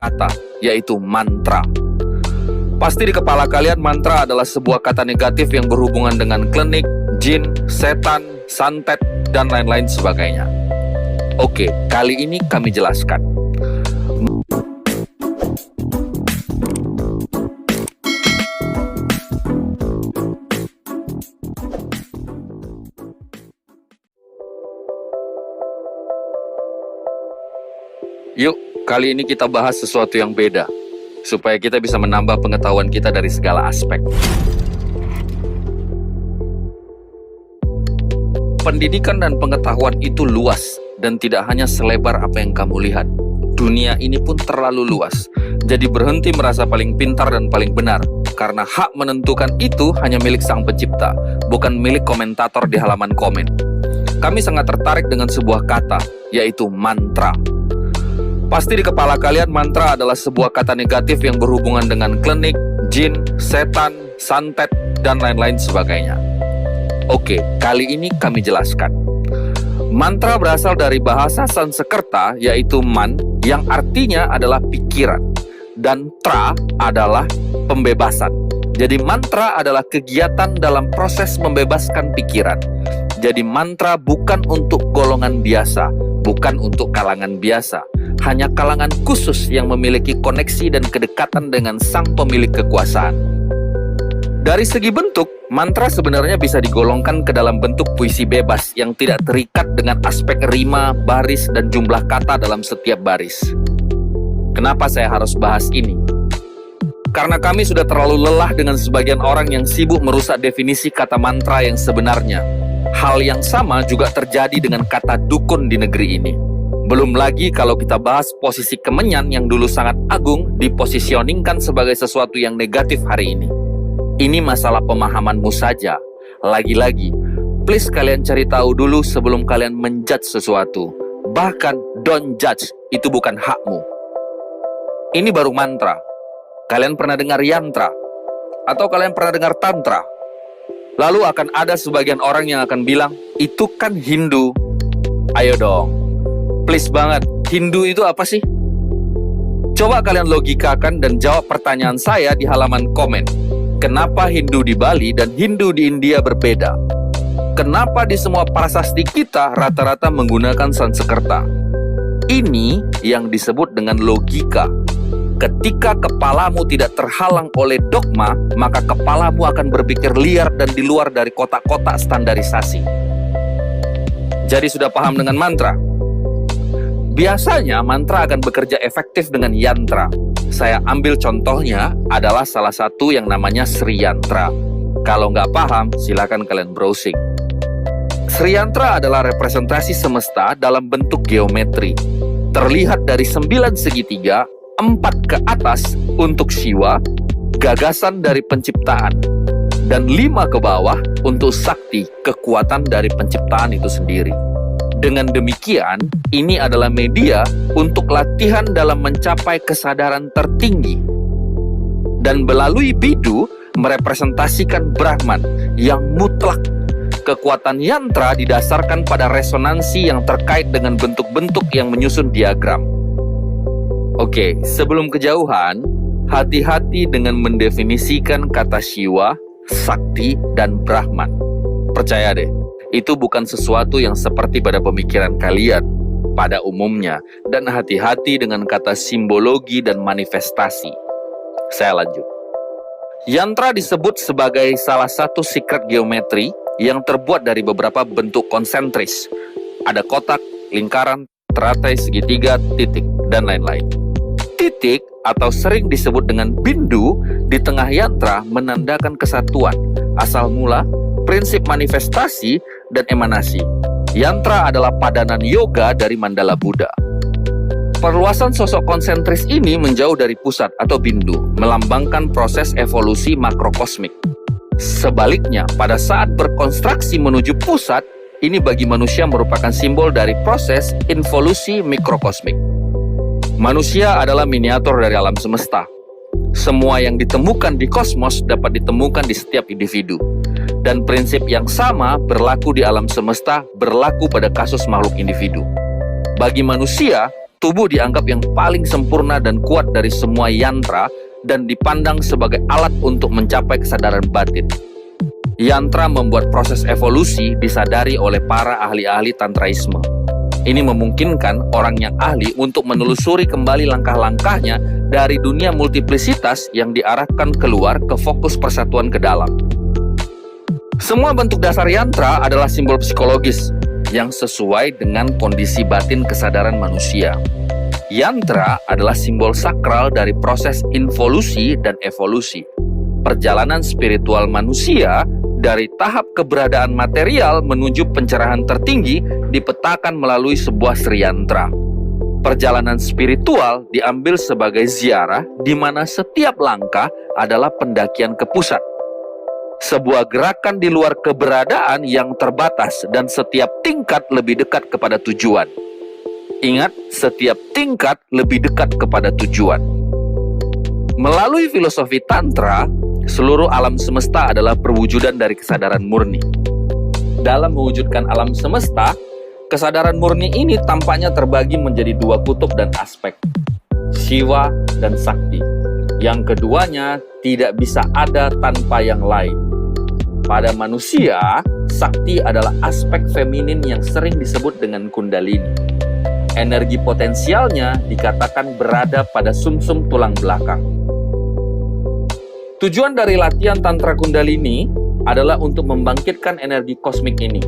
kata, yaitu mantra. Pasti di kepala kalian mantra adalah sebuah kata negatif yang berhubungan dengan klinik, jin, setan, santet, dan lain-lain sebagainya. Oke, kali ini kami jelaskan. Yuk, kali ini kita bahas sesuatu yang beda, supaya kita bisa menambah pengetahuan kita dari segala aspek. Pendidikan dan pengetahuan itu luas, dan tidak hanya selebar apa yang kamu lihat. Dunia ini pun terlalu luas, jadi berhenti merasa paling pintar dan paling benar, karena hak menentukan itu hanya milik sang pencipta, bukan milik komentator di halaman komen. Kami sangat tertarik dengan sebuah kata, yaitu mantra. Pasti di kepala kalian mantra adalah sebuah kata negatif yang berhubungan dengan klinik, jin, setan, santet, dan lain-lain sebagainya. Oke, kali ini kami jelaskan. Mantra berasal dari bahasa Sanskerta, yaitu man, yang artinya adalah pikiran, dan tra adalah pembebasan. Jadi mantra adalah kegiatan dalam proses membebaskan pikiran. Jadi mantra bukan untuk golongan biasa, bukan untuk kalangan biasa. Hanya kalangan khusus yang memiliki koneksi dan kedekatan dengan sang pemilik kekuasaan. Dari segi bentuk, mantra sebenarnya bisa digolongkan ke dalam bentuk puisi bebas yang tidak terikat dengan aspek rima, baris, dan jumlah kata dalam setiap baris. Kenapa saya harus bahas ini? Karena kami sudah terlalu lelah dengan sebagian orang yang sibuk merusak definisi kata mantra yang sebenarnya. Hal yang sama juga terjadi dengan kata dukun di negeri ini. Belum lagi kalau kita bahas posisi kemenyan yang dulu sangat agung diposisioningkan sebagai sesuatu yang negatif hari ini. Ini masalah pemahamanmu saja. Lagi-lagi, please kalian cari tahu dulu sebelum kalian menjudge sesuatu. Bahkan don't judge, itu bukan hakmu. Ini baru mantra. Kalian pernah dengar yantra? Atau kalian pernah dengar tantra? Lalu akan ada sebagian orang yang akan bilang, itu kan Hindu. Ayo dong. Please banget, Hindu itu apa sih? Coba kalian logikakan dan jawab pertanyaan saya di halaman komen. Kenapa Hindu di Bali dan Hindu di India berbeda? Kenapa di semua prasasti kita rata-rata menggunakan Sanskerta? Ini yang disebut dengan logika. Ketika kepalamu tidak terhalang oleh dogma, maka kepalamu akan berpikir liar dan di luar dari kotak-kotak standarisasi. Jadi sudah paham dengan mantra? Biasanya mantra akan bekerja efektif dengan yantra. Saya ambil contohnya adalah salah satu yang namanya Sri Yantra. Kalau nggak paham, silakan kalian browsing. Sri Yantra adalah representasi semesta dalam bentuk geometri. Terlihat dari 9 segitiga, 4 ke atas untuk Shiva, gagasan dari penciptaan, dan 5 ke bawah untuk Sakti, kekuatan dari penciptaan itu sendiri. Dengan demikian, ini adalah media untuk latihan dalam mencapai kesadaran tertinggi. Dan melalui bidu, merepresentasikan Brahman yang mutlak. Kekuatan yantra didasarkan pada resonansi yang terkait dengan bentuk-bentuk yang menyusun diagram. Oke, sebelum kejauhan, hati-hati dengan mendefinisikan kata Shiva, Sakti, dan Brahman. Percaya deh, itu bukan sesuatu yang seperti pada pemikiran kalian pada umumnya, dan hati-hati dengan kata simbologi dan manifestasi. Saya lanjut. Yantra disebut sebagai salah satu secret geometri yang terbuat dari beberapa bentuk konsentris. Ada kotak, lingkaran, teratai, segitiga, titik, dan lain-lain. Titik atau sering disebut dengan bindu di tengah yantra menandakan kesatuan, asal mula, prinsip manifestasi, dan emanasi. Yantra adalah padanan yoga dari mandala Buddha. Perluasan sosok konsentris ini menjauh dari pusat atau bindu, melambangkan proses evolusi makrokosmik. Sebaliknya, pada saat berkonstruksi menuju pusat, ini bagi manusia merupakan simbol dari proses involusi mikrokosmik. Manusia adalah miniatur dari alam semesta. Semua yang ditemukan di kosmos dapat ditemukan di setiap individu. Dan prinsip yang sama berlaku di alam semesta, berlaku pada kasus makhluk individu. Bagi manusia, Tubuh dianggap yang paling sempurna dan kuat dari semua yantra dan dipandang sebagai alat untuk mencapai kesadaran batin. Yantra membuat proses evolusi disadari oleh para ahli-ahli tantraisme. Ini memungkinkan orang yang ahli untuk menelusuri kembali langkah-langkahnya dari dunia multiplisitas yang diarahkan keluar ke fokus persatuan ke dalam. Semua bentuk dasar yantra adalah simbol psikologis yang sesuai dengan kondisi batin kesadaran manusia. Yantra adalah simbol sakral dari proses involusi dan evolusi. Perjalanan spiritual manusia dari tahap keberadaan material menuju pencerahan tertinggi dipetakan melalui sebuah Sri Yantra. Perjalanan spiritual diambil sebagai ziarah di mana setiap langkah adalah pendakian ke pusat. Sebuah gerakan di luar keberadaan yang terbatas dan setiap tingkat lebih dekat kepada tujuan. Ingat, setiap tingkat lebih dekat kepada tujuan. Melalui filosofi Tantra, seluruh alam semesta adalah perwujudan dari kesadaran murni. Dalam mewujudkan alam semesta, kesadaran murni ini tampaknya terbagi menjadi dua kutub dan aspek, Shiva dan Sakti. Yang keduanya tidak bisa ada tanpa yang lain. Pada manusia, Sakti adalah aspek feminin yang sering disebut dengan Kundalini. Energi potensialnya dikatakan berada pada sumsum tulang belakang. Tujuan dari latihan Tantra Kundalini adalah untuk membangkitkan energi kosmik ini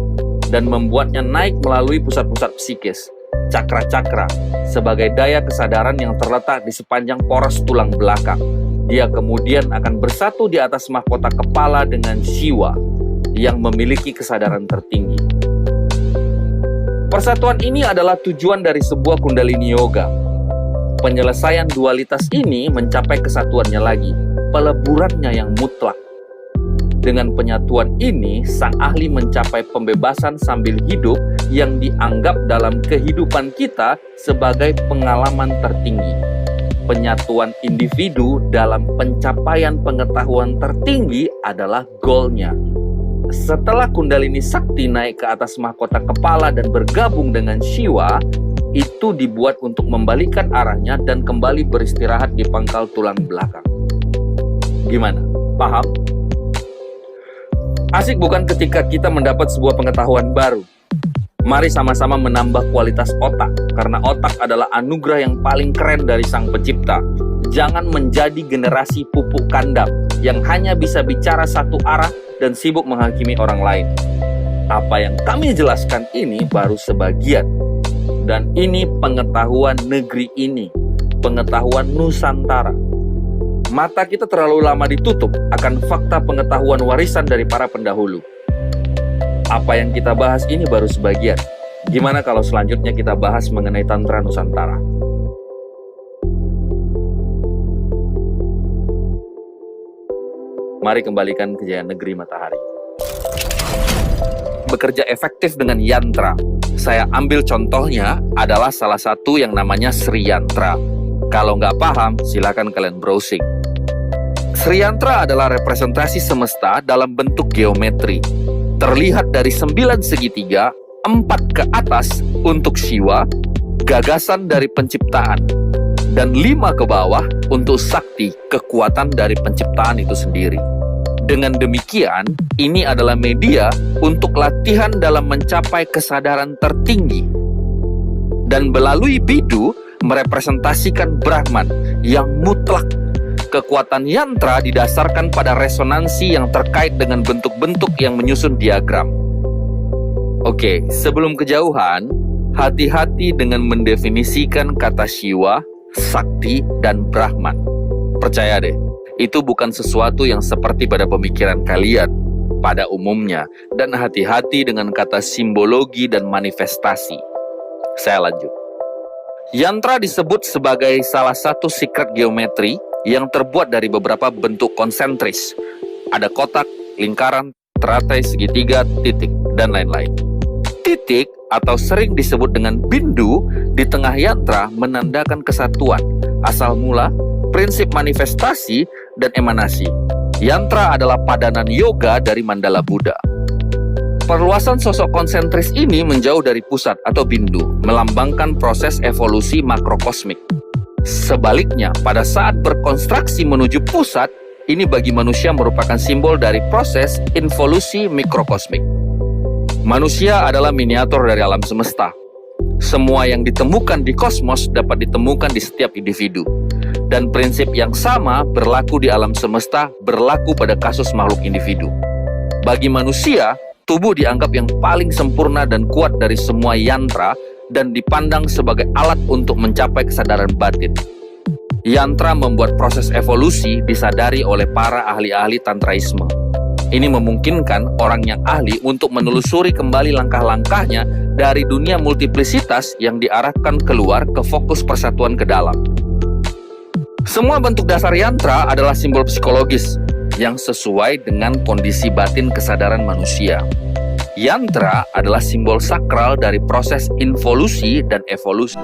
dan membuatnya naik melalui pusat-pusat psikis, cakra-cakra, sebagai daya kesadaran yang terletak di sepanjang poros tulang belakang. Dia kemudian akan bersatu di atas mahkota kepala dengan Shiva yang memiliki kesadaran tertinggi. Persatuan ini adalah tujuan dari sebuah Kundalini Yoga. Penyelesaian dualitas ini mencapai kesatuannya lagi, peleburannya yang mutlak. Dengan penyatuan ini, sang ahli mencapai pembebasan sambil hidup yang dianggap dalam kehidupan kita sebagai pengalaman tertinggi. Penyatuan individu dalam pencapaian pengetahuan tertinggi adalah goalnya. Setelah Kundalini Sakti naik ke atas mahkota kepala dan bergabung dengan Shiva, itu dibuat untuk membalikan arahnya dan kembali beristirahat di pangkal tulang belakang. Gimana? Paham? Asik bukan ketika kita mendapat sebuah pengetahuan baru? Mari sama-sama menambah kualitas otak, karena otak adalah anugerah yang paling keren dari Sang Pencipta. Jangan menjadi generasi pupuk kandang yang hanya bisa bicara satu arah dan sibuk menghakimi orang lain. Apa yang kami jelaskan ini baru sebagian. Dan ini pengetahuan negeri ini, pengetahuan Nusantara. Mata kita terlalu lama ditutup akan fakta pengetahuan warisan dari para pendahulu. Apa yang kita bahas ini baru sebagian. Gimana kalau selanjutnya kita bahas mengenai Tantra Nusantara? Mari kembalikan kejayaan negeri matahari. Bekerja efektif dengan yantra. Saya ambil contohnya adalah salah satu yang namanya Sri Yantra. Kalau nggak paham, silakan kalian browsing. Sri Yantra adalah representasi semesta dalam bentuk geometri. Terlihat dari 9 segitiga, 4 ke atas untuk Shiva, gagasan dari penciptaan, dan 5 ke bawah untuk Sakti, kekuatan dari penciptaan itu sendiri. Dengan demikian, ini adalah media untuk latihan dalam mencapai kesadaran tertinggi. Dan melalui bidu, merepresentasikan Brahman yang mutlak. Kekuatan yantra didasarkan pada resonansi yang terkait dengan bentuk-bentuk yang menyusun diagram. Oke, sebelum kejauhan, hati-hati dengan mendefinisikan kata Shiva, Sakti, dan Brahman. Percaya deh, itu bukan sesuatu yang seperti pada pemikiran kalian pada umumnya, dan hati-hati dengan kata simbologi dan manifestasi. Saya lanjut. Yantra disebut sebagai salah satu secret geometri yang terbuat dari beberapa bentuk konsentris. Ada kotak, lingkaran, teratai, segitiga, titik, dan lain-lain. Titik atau sering disebut dengan bindu di tengah yantra menandakan kesatuan, asal mula, prinsip manifestasi, dan emanasi. Yantra adalah padanan yoga dari mandala Buddha. Perluasan sosok konsentris ini menjauh dari pusat atau bindu, melambangkan proses evolusi makrokosmik. Sebaliknya, pada saat berkonstruksi menuju pusat, ini bagi manusia merupakan simbol dari proses involusi mikrokosmik. Manusia adalah miniatur dari alam semesta. Semua yang ditemukan di kosmos dapat ditemukan di setiap individu. Dan prinsip yang sama berlaku di alam semesta, berlaku pada kasus makhluk individu. Bagi manusia, tubuh dianggap yang paling sempurna dan kuat dari semua yantra dan dipandang sebagai alat untuk mencapai kesadaran batin. Yantra membuat proses evolusi disadari oleh para ahli-ahli tantraisme. Ini memungkinkan orang yang ahli untuk menelusuri kembali langkah-langkahnya dari dunia multiplisitas yang diarahkan keluar ke fokus persatuan ke dalam. Semua bentuk dasar yantra adalah simbol psikologis yang sesuai dengan kondisi batin kesadaran manusia. Yantra adalah simbol sakral dari proses involusi dan evolusi.